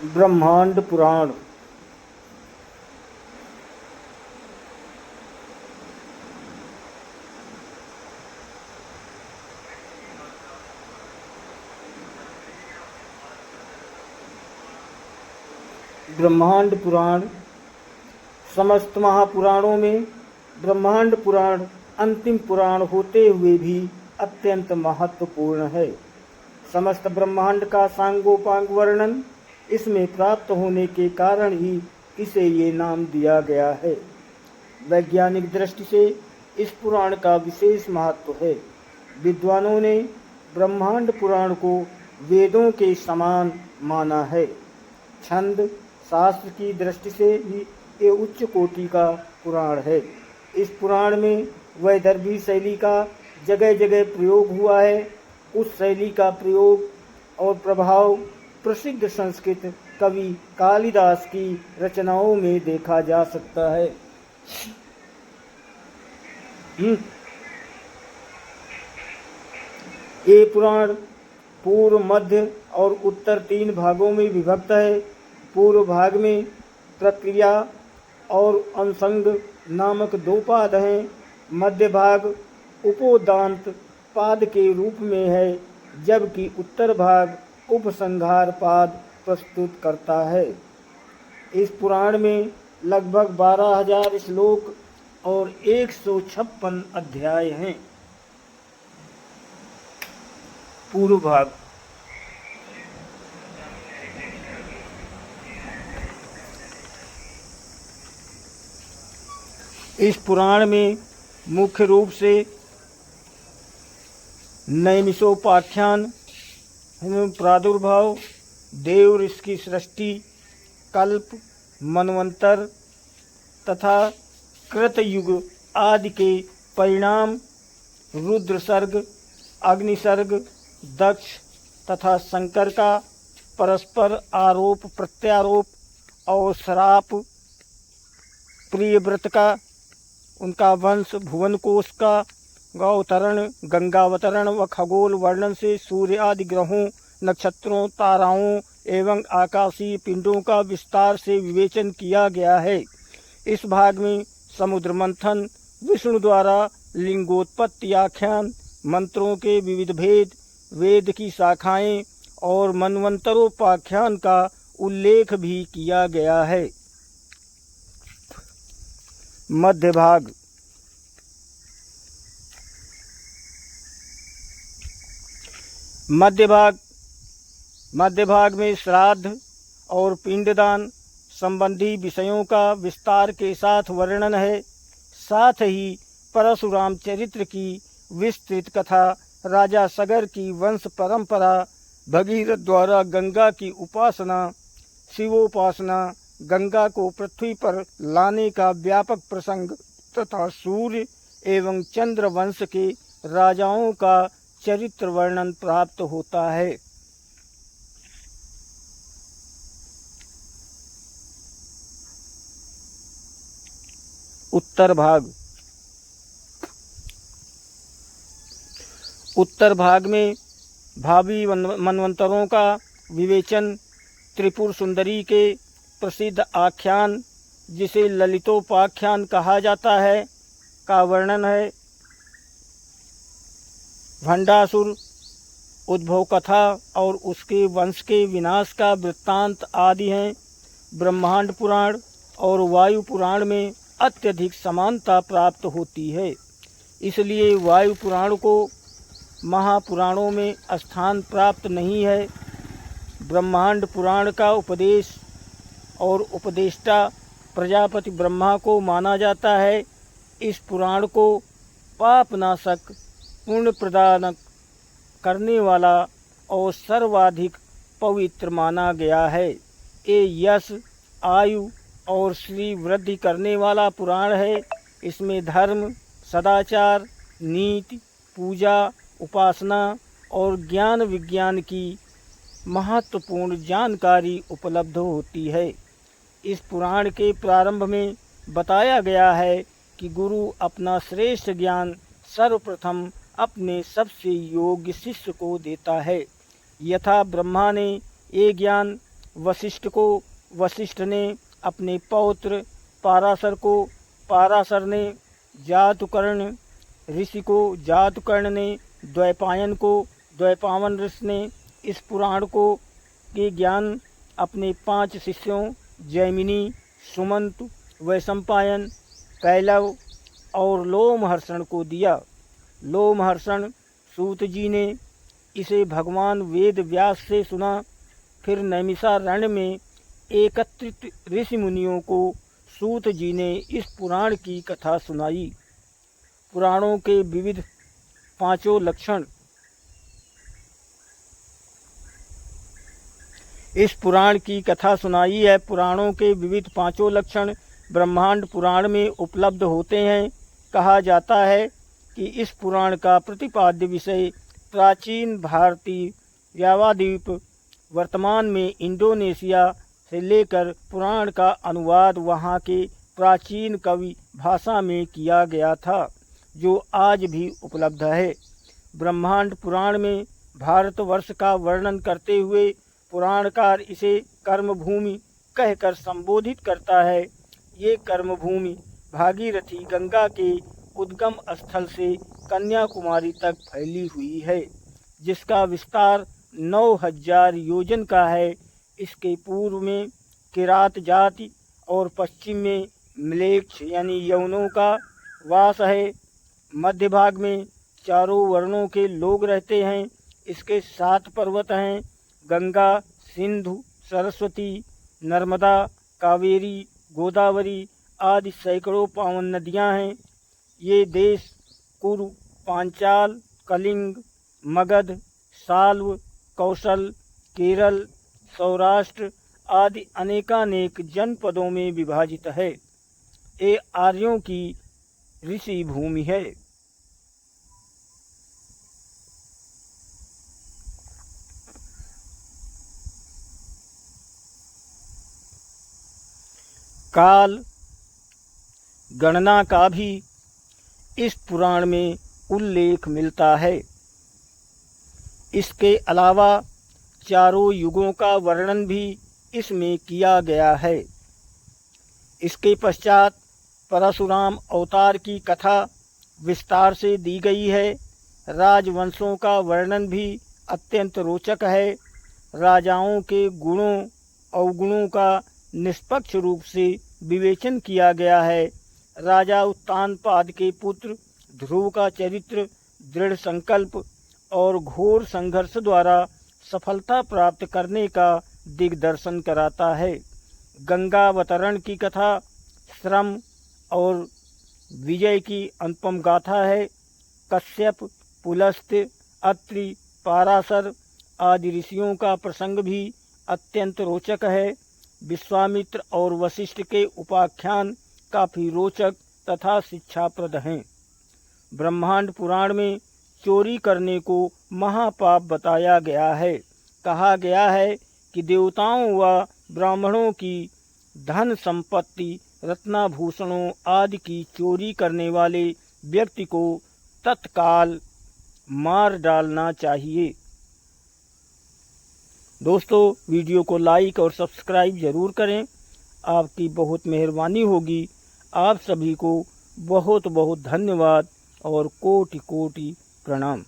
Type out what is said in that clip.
ब्रह्मांड पुराण। ब्रह्मांड पुराण। समस्त महापुराणों में ब्रह्मांड पुराण अंतिम पुराण होते हुए भी अत्यंत महत्वपूर्ण है। समस्त ब्रह्मांड का सांगोपांग वर्णन इसमें प्राप्त होने के कारण ही इसे ये नाम दिया गया है। वैज्ञानिक दृष्टि से इस पुराण का विशेष महत्व है। विद्वानों ने ब्रह्मांड पुराण को वेदों के समान माना है। छंद शास्त्र की दृष्टि से भी ये उच्च कोटि का पुराण है। इस पुराण में वैदर्भी शैली का जगह जगह प्रयोग हुआ है। उस शैली का प्रयोग और प्रभाव प्रसिद्ध संस्कृत कवि कालिदास की रचनाओं में देखा जा सकता है। ये पुराण पूर्व, मध्य और उत्तर 3 भागों में विभक्त है। पूर्व भाग में प्रक्रिया और अनुसंग नामक 2 पाद हैं। मध्य भाग उपोदांत पाद के रूप में है, जबकि उत्तर भाग उपसंहार पाद प्रस्तुत करता है। इस पुराण में लगभग 12,000 श्लोक और 156 अध्याय हैं। पूर्व भाग। इस पुराण में मुख्य रूप से नैमिषोपाख्यान, प्रादुर्भाव, देव ऋषि की सृष्टि, कल्प, मनवंतर तथा कृतयुग आदि के परिणाम, रुद्र सर्ग, अग्नि सर्ग, दक्ष तथा शंकर का परस्पर आरोप प्रत्यारोप और श्राप, प्रियव्रत का, उनका वंश, भुवन कोश का गौतरण, गंगावतरण व खगोल वर्णन से सूर्य आदि ग्रहों, नक्षत्रों, ताराओं एवं आकाशीय पिंडों का विस्तार से विवेचन किया गया है। इस भाग में समुद्र मंथन, विष्णु द्वारा लिंगोत्पत्ति आख्यान, मंत्रों के विविध भेद, वेद की शाखाएं और मनवंतरोपाख्यान का उल्लेख भी किया गया है। मध्य भाग। मध्य भाग में श्राद्ध और पिंडदान संबंधी विषयों का विस्तार के साथ वर्णन है। साथ ही परशुराम चरित्र की विस्तृत कथा, राजा सगर की वंश परंपरा, भगीरथ द्वारा गंगा की उपासना, शिवोपासना, गंगा को पृथ्वी पर लाने का व्यापक प्रसंग तथा सूर्य एवं चंद्र वंश के राजाओं का चरित्र वर्णन प्राप्त होता है। उत्तर भाग। उत्तर भाग में भावी मनवंतरों का विवेचन, त्रिपुर सुंदरी के प्रसिद्ध आख्यान, जिसे ललितोपाख्यान कहा जाता है, का वर्णन है। भंडासुर, उद्भव कथा और उसके वंश के विनाश का वृत्तांत आदि हैं। ब्रह्मांड पुराण और वायु पुराण में अत्यधिक समानता प्राप्त होती है, इसलिए वायु पुराण को महापुराणों में स्थान प्राप्त नहीं है। ब्रह्मांड पुराण का उपदेश और उपदेष्टा प्रजापति ब्रह्मा को माना जाता है। इस पुराण को पापनाशक, पुण्य प्रदान करने वाला और सर्वाधिक पवित्र माना गया है। ये यश, आयु और श्री वृद्धि करने वाला पुराण है। इसमें धर्म, सदाचार, नीति, पूजा, उपासना और ज्ञान विज्ञान की महत्वपूर्ण जानकारी उपलब्ध होती है। इस पुराण के प्रारंभ में बताया गया है कि गुरु अपना श्रेष्ठ ज्ञान सर्वप्रथम अपने सबसे योग्य शिष्य को देता है। यथा ब्रह्मा ने ये ज्ञान वशिष्ठ को वशिष्ठ ने अपने पौत्र पाराशर को, पाराशर ने जातुकर्ण ऋषि को, जातुकर्ण ने द्वैपायन को, द्वैपायन ऋषि ने इस पुराण को के ज्ञान अपने 5 शिष्यों जैमिनी, सुमंत, वैशंपायन, पैलव और लोमहर्षण को दिया। लोमहर्षण सूत जी ने इसे भगवान वेद व्यास से सुना। फिर नैमिषारण्य में एकत्रित ऋषि मुनियों को सूत जी ने इस पुराण की कथा सुनाई। पुराणों के विविध 5 लक्षण। इस पुराण की कथा सुनाई है। पुराणों के विविध 5 लक्षण ब्रह्मांड पुराण में उपलब्ध होते हैं। कहा जाता है कि इस पुराण का प्रतिपाद्य विषय प्राचीन भारतीय यावाद्वीप, वर्तमान में इंडोनेशिया से लेकर पुराण का अनुवाद वहाँ के प्राचीन कवि भाषा में किया गया था, जो आज भी उपलब्ध है। ब्रह्मांड पुराण में भारतवर्ष का वर्णन करते हुए पुराणकार इसे कर्मभूमि कहकर संबोधित करता है। ये कर्मभूमि भागीरथी गंगा के उद्गम स्थल से कन्याकुमारी तक फैली हुई है, जिसका विस्तार 9000 योजन का है। इसके पूर्व में किरात जाति और पश्चिम में म्लेच्छ यानी यवनों का वास है। मध्य भाग में चारों वर्णों के लोग रहते हैं। इसके 7 पर्वत हैं। गंगा, सिंधु, सरस्वती, नर्मदा, कावेरी, गोदावरी आदि सैकड़ों पावन नदियां हैं। ये देश कुरु, पांचाल, कलिंग, मगध, साल्व, कौशल, केरल, सौराष्ट्र आदि अनेकानेक जनपदों में विभाजित है। ये आर्यों की ऋषि भूमि है। काल गणना का भी इस पुराण में उल्लेख मिलता है। इसके अलावा चारों युगों का वर्णन भी इसमें किया गया है। इसके पश्चात परशुराम अवतार की कथा विस्तार से दी गई है। राजवंशों का वर्णन भी अत्यंत रोचक है। राजाओं के गुणों अवगुणों का निष्पक्ष रूप से विवेचन किया गया है। राजा उत्तानपाद के पुत्र ध्रुव का चरित्र दृढ़ संकल्प और घोर संघर्ष द्वारा सफलता प्राप्त करने का दिग्दर्शन कराता है। गंगावतरण की कथा श्रम और विजय की अनुपम गाथा है। कश्यप, पुलस्त्य, अत्रि, पाराशर आदि ऋषियों का प्रसंग भी अत्यंत रोचक है। विश्वामित्र और वशिष्ठ के उपाख्यान काफ़ी रोचक तथा शिक्षाप्रद हैं। ब्रह्मांड पुराण में चोरी करने को महापाप बताया गया है। कहा गया है कि देवताओं व ब्राह्मणों की धन संपत्ति, रत्नाभूषणों आदि की चोरी करने वाले व्यक्ति को तत्काल मार डालना चाहिए। दोस्तों, वीडियो को लाइक और सब्सक्राइब ज़रूर करें। आपकी बहुत मेहरबानी होगी। आप सभी को बहुत बहुत धन्यवाद और कोटि कोटि प्रणाम।